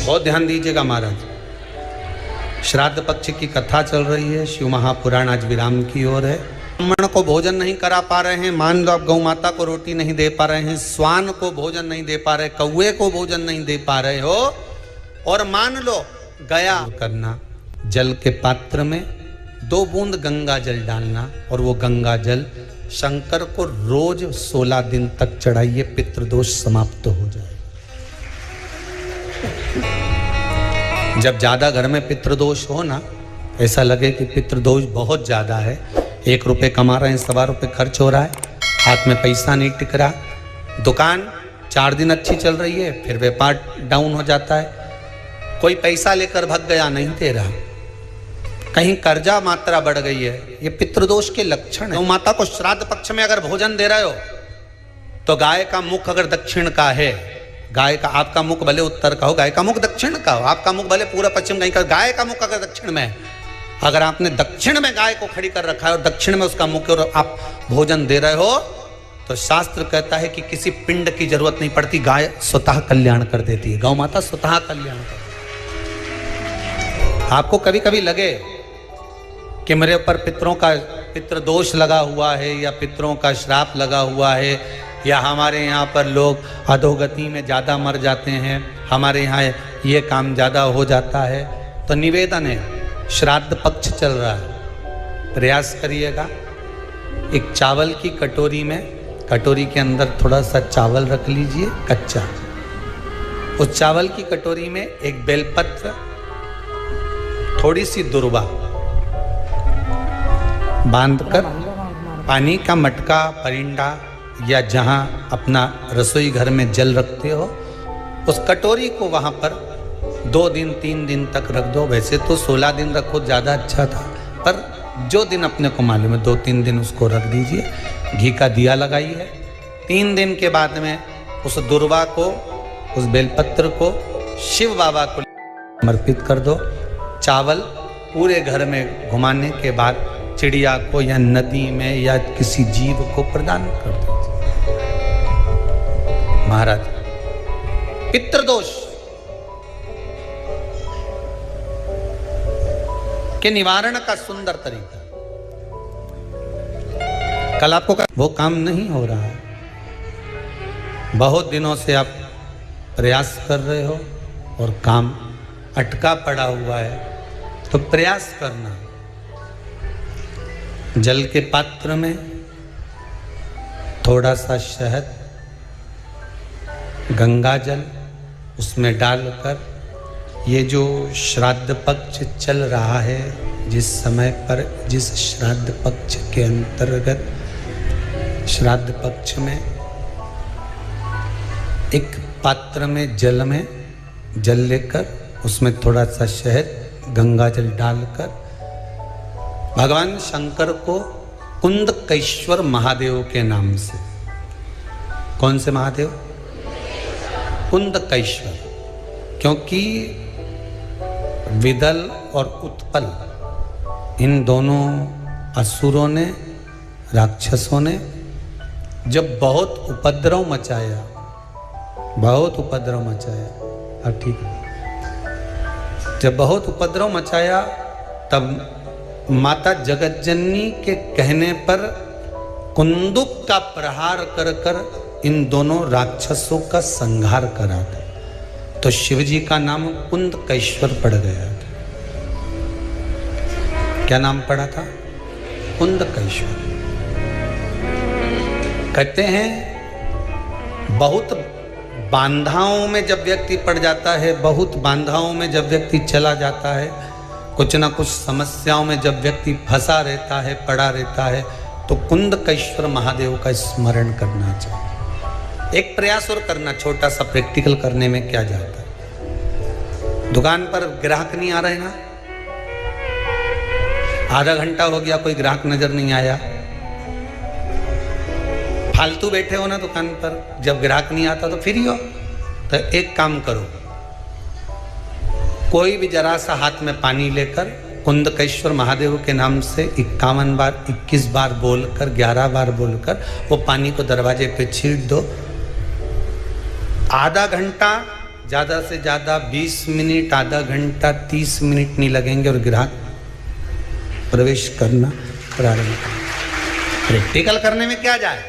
बहुत ध्यान दीजिएगा महाराज। श्राद्ध पक्ष की कथा चल रही है, शिव महापुराण आज विराम की ओर है। ब्राह्मण को भोजन नहीं करा पा रहे हैं, मान लो आप गौ माता को रोटी नहीं दे पा रहे हैं, स्वान को भोजन नहीं दे पा रहे, कौवे को भोजन नहीं दे पा रहे हो, और मान लो गया करना, जल के पात्र में 2 बूंद गंगा जल डालना, और वो गंगा जल शंकर को रोज 16 दिन तक चढ़ाइए, पितृदोष समाप्त हो जाए। जब ज्यादा घर में पितृदोष हो ना, ऐसा लगे कि पितृदोष बहुत ज्यादा है, 1 रुपये कमा रहे हैं, 1.25 रुपये खर्च हो रहा है, हाथ में पैसा नहीं टिक रहा, दुकान 4 दिन अच्छी चल रही है, फिर व्यापार डाउन हो जाता है, कोई पैसा लेकर भग गया, नहीं दे रहा, कहीं कर्जा मात्रा बढ़ गई है, ये पितृदोष के लक्षण है। माता को श्राद्ध पक्ष में अगर भोजन दे रहे हो तो गाय का मुख अगर दक्षिण का है, गाय का, आपका मुख भले उत्तर का हो, गाय का मुख दक्षिण का हो, आपका मुख भले पूरा पश्चिम कहीं का, गाय का मुख अगर दक्षिण में है, अगर आपने दक्षिण में गाय को खड़ी कर रखा है और दक्षिण में उसका मुख और आप भोजन दे रहे हो, तो शास्त्र कहता है कि किसी पिंड की जरूरत नहीं पड़ती, गाय स्वतः कल्याण कर देती है, गौ माता स्वतः कल्याण कर। आपको कभी कभी लगे कि मेरे ऊपर पितरों का पितृदोष लगा हुआ है, या पितरों का श्राप लगा हुआ है, या हमारे यहाँ पर लोग अधोगति में ज़्यादा मर जाते हैं, हमारे यहाँ ये काम ज़्यादा हो जाता है, तो निवेदन है, श्राद्ध पक्ष चल रहा है, प्रयास करिएगा, एक चावल की कटोरी में, कटोरी के अंदर थोड़ा सा चावल रख लीजिए कच्चा, उस चावल की कटोरी में एक बेलपत्र, थोड़ी सी दुर्वा बांधकर पानी का मटका, परिंदा या जहां अपना रसोई घर में जल रखते हो, उस कटोरी को वहां पर 2 दिन 3 दिन तक रख दो। वैसे तो 16 दिन रखो ज़्यादा अच्छा था, पर जो दिन अपने को मालूम है 2-3 दिन उसको रख दीजिए, घी का दिया लगाइए। 3 दिन के बाद में उस दुर्वा को, उस बेलपत्र को शिव बाबा को समर्पित कर दो। चावल पूरे घर में घुमाने के बाद चिड़िया को या नदी में या किसी जीव को प्रदान कर दो। महाराज, पितृदोष के निवारण का सुंदर तरीका, कल आपको वो काम नहीं हो रहा है, बहुत दिनों से आप प्रयास कर रहे हो और काम अटका पड़ा हुआ है, तो प्रयास करना, जल के पात्र में थोड़ा सा शहद, गंगा जल उसमें डालकर, ये जो श्राद्ध पक्ष चल रहा है, जिस समय पर, जिस श्राद्ध पक्ष के अंतर्गत, श्राद्ध पक्ष में एक पात्र में जल लेकर उसमें थोड़ा सा शहद, गंगा जल डालकर भगवान शंकर को कुंदकेश्वर महादेव के नाम से, कौन से महादेव? कुंदकेश्वर, क्योंकि विदल और उत्पल, इन दोनों असुरों ने, राक्षसों ने जब बहुत उपद्रव मचाया, अब ठीक है, जब बहुत उपद्रव मचाया, तब माता जगतजननी के कहने पर कुंदुक का प्रहार कर कर इन दोनों राक्षसों का संहार करा था, तो शिवजी का नाम कुंदकेश्वर पड़ गया था। क्या नाम पड़ा था? कुंदकेश्वर। कहते हैं बहुत बांधाओं में जब व्यक्ति पड़ जाता है, बहुत बांधाओं में जब व्यक्ति चला जाता है, कुछ ना कुछ समस्याओं में जब व्यक्ति फंसा रहता है, पड़ा रहता है, तो कुंदकेश्वर महादेव का स्मरण करना चाहिए। एक प्रयास और करना, छोटा सा प्रैक्टिकल करने में क्या जाता है। दुकान पर ग्राहक नहीं आ रहे ना, आधा घंटा हो गया, कोई ग्राहक नजर नहीं आया, फालतू बैठे हो ना दुकान पर, जब ग्राहक नहीं आता तो फ्री हो, तो एक काम करो, कोई भी जरा सा हाथ में पानी लेकर कुंदकेश्वर महादेव के नाम से 51 बार, 21 बार बोलकर, 11 बार बोलकर वो पानी को दरवाजे पे छीट दो। आधा घंटा ज़्यादा से ज़्यादा 20 मिनट, आधा घंटा, 30 मिनट नहीं लगेंगे और ग्राहक प्रवेश करना प्रारंभ करेंगे। प्रैक्टिकल करने में क्या जाए।